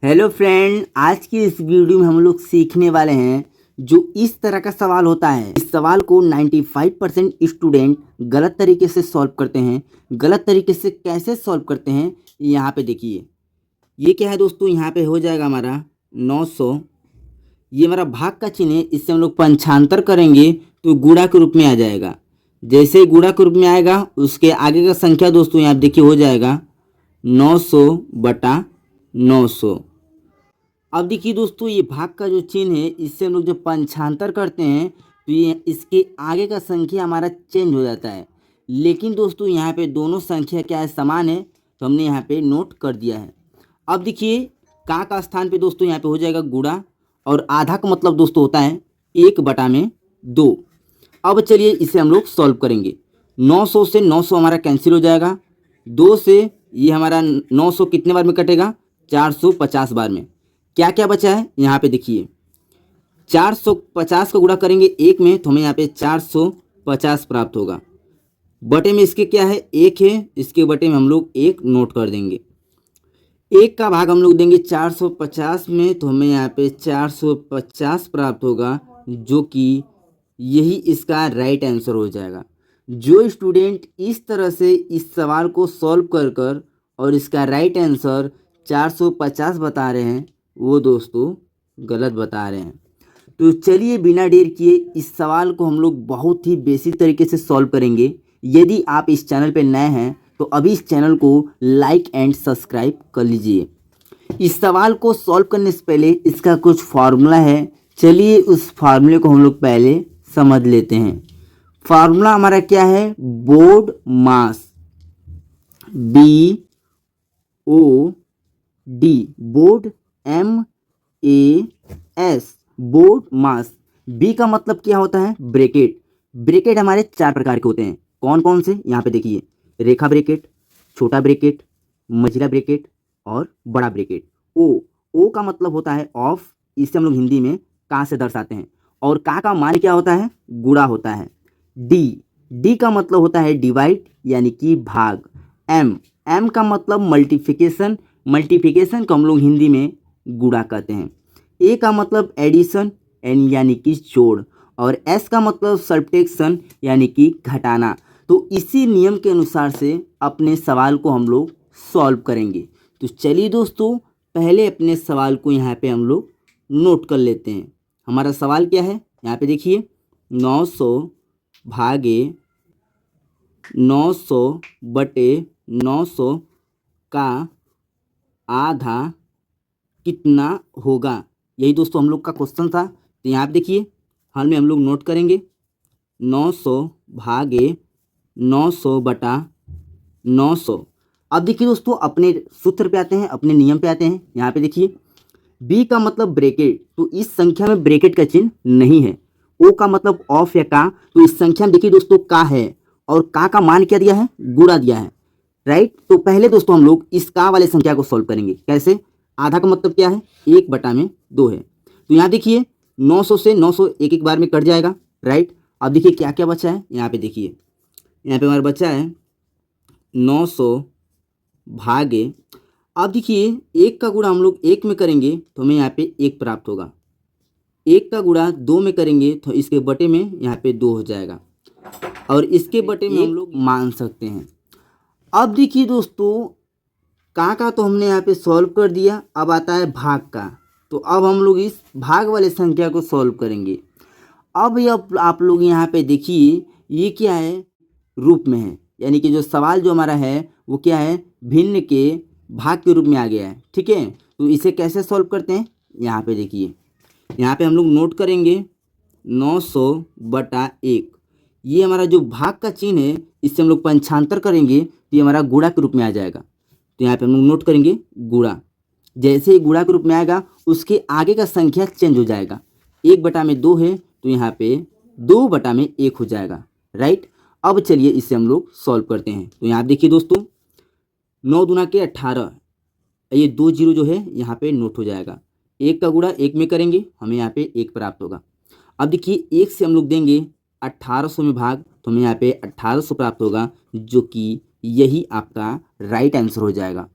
Hello friend, आज की इस वीडियो में हम लोग सीखने वाले हैं जो इस तरह का सवाल होता है। इस सवाल को 95% स्टूडेंट गलत तरीके से सॉल्व करते हैं। गलत तरीके से कैसे सॉल्व करते हैं यहाँ पे देखिए। ये क्या है दोस्तों, यहाँ पे हो जाएगा हमारा 900। ये हमारा भाग का चिन्ह है, इससे हम लोग पंचांतर करेंगे तो गुणा के रूप में आ जाएगा। जैसे ही गुणा के रूप में आएगा उसके आगे का संख्या दोस्तों यहाँ देखिए हो जाएगा 900/900। अब देखिए दोस्तों, ये भाग का जो चिन्ह है इससे हम लोग जब पंचांतर करते हैं तो ये इसके आगे का संख्या हमारा चेंज हो जाता है। लेकिन दोस्तों यहाँ पे दोनों संख्या क्या है, समान है, तो हमने यहाँ पे नोट कर दिया है। अब देखिए का स्थान पे दोस्तों यहाँ पे हो जाएगा गुणा, और आधा का मतलब दोस्तों होता है 1/2। अब चलिए इसे हम लोग सॉल्व करेंगे। 900 से 900 हमारा कैंसिल हो जाएगा। 2 से ये हमारा 900 कितने बार में कटेगा, 450 बार में। क्या क्या बचा है यहाँ पे देखिए, 450 का गुणा करेंगे 1 में तो हमें यहाँ पे 450 प्राप्त होगा। बटे में इसके क्या है, 1 है, इसके बटे में हम लोग 1 नोट कर देंगे। 1 का भाग हम लोग देंगे 450 में तो हमें यहाँ पे 450 प्राप्त होगा, जो कि यही इसका राइट आंसर हो जाएगा। जो स्टूडेंट इस तरह से इस सवाल को सॉल्व कर कर और इसका राइट आंसर 450 बता रहे हैं वो दोस्तों गलत बता रहे हैं। तो चलिए बिना देर किए इस सवाल को हम लोग बहुत ही बेसिक तरीके से सॉल्व करेंगे। यदि आप इस चैनल पर नए हैं तो अभी इस चैनल को लाइक एंड सब्सक्राइब कर लीजिए। इस सवाल को सॉल्व करने से पहले इसका कुछ फार्मूला है, चलिए उस फार्मूले को हम लोग पहले समझ लेते हैं। फार्मूला हमारा क्या है, बोर्ड मास, BOD, बोर्ड MAS, बोर्ड मास। बी का मतलब क्या होता है, ब्रैकेट। ब्रैकेट हमारे 4 प्रकार के होते हैं। कौन कौन से, यहाँ पे देखिए, रेखा ब्रैकेट, छोटा ब्रैकेट, मझिला ब्रैकेट और बड़ा ब्रैकेट। ओ का मतलब होता है ऑफ, इसे हम लोग हिंदी में का से दर्शाते हैं। और का मान क्या होता है, गुणा होता है। डी का मतलब होता है डिवाइड यानी कि भाग। एम का मतलब मल्टीप्लिकेशन, मल्टीप्लिकेशन को हम लोग हिंदी में गुणा कहते हैं। ए का मतलब एडिशन यानी कि जोड़, और एस का मतलब सब्ट्रैक्शन यानी कि घटाना। तो इसी नियम के अनुसार से अपने सवाल को हम लोग सॉल्व करेंगे। तो चलिए दोस्तों पहले अपने सवाल को यहाँ पे हम लोग नोट कर लेते हैं। हमारा सवाल क्या है, यहाँ पे देखिए, 900/900 का आधा कितना होगा, यही दोस्तों हम लोग का क्वेश्चन था। तो यहाँ पे देखिए हाल में हम लोग नोट करेंगे 900/900। अब देखिए दोस्तों अपने सूत्र पे आते हैं, अपने नियम पे आते हैं। यहाँ पे देखिए बी का मतलब ब्रैकेट, तो इस संख्या में ब्रैकेट का चिन्ह नहीं है। ओ का मतलब ऑफ या का, तो इस संख्या में देखिए दोस्तों का है, और का मान क्या दिया है, गुणा दिया है, राइट। तो पहले दोस्तों हम लोग इस का वाले संख्या को सॉल्व करेंगे। कैसे, आधा का मतलब क्या है, 1/2 है। तो यहाँ देखिए 900 से 900 एक एक बार में कट जाएगा, राइट। अब देखिए क्या क्या बचा है, यहाँ पे देखिए, यहाँ पे हमारा बचा है 900 अब देखिए 1 का गुणा हम लोग 1 में करेंगे तो हमें यहाँ पे 1 प्राप्त होगा। 1 का गुणा 2 में करेंगे तो इसके बटे में यहाँ पे 2 हो जाएगा, और इसके बटे में हम लोग मान सकते हैं। अब देखिए दोस्तों का तो हमने यहाँ पे सॉल्व कर दिया। अब आता है भाग का, तो अब हम लोग इस भाग वाले संख्या को सॉल्व करेंगे। अब ये आप लोग यहाँ पे देखिए ये क्या है, रूप में है, यानी कि जो सवाल जो हमारा है वो क्या है, भिन्न के भाग के रूप में आ गया है, ठीक है। तो इसे कैसे सॉल्व करते हैं, यहाँ पे देखिए, यहाँ पे हम लोग नोट करेंगे 900/1। ये हमारा जो भाग का चिन्ह है इससे हम लोग पंचांतर करेंगे तो ये हमारा गुणा के रूप में आ जाएगा। तो यहाँ पे हम लोग नोट करेंगे गुणा। जैसे ही गुणा के रूप में आएगा उसके आगे का संख्या चेंज हो जाएगा। 1/2 है तो यहाँ पे 2/1 हो जाएगा, राइट। अब चलिए इसे हम लोग सॉल्व करते हैं। तो यहाँ देखिए दोस्तों 9 दूना के 18, ये 2 जीरो जो है यहाँ पे नोट हो जाएगा। 1 का गुणा 1 में करेंगे हमें यहाँ पे 1 प्राप्त होगा। अब देखिए 1 से हम लोग देंगे 1800 में भाग तो हमें यहाँ पे 1800 प्राप्त होगा, जो कि यही आपका राइट आंसर हो जाएगा।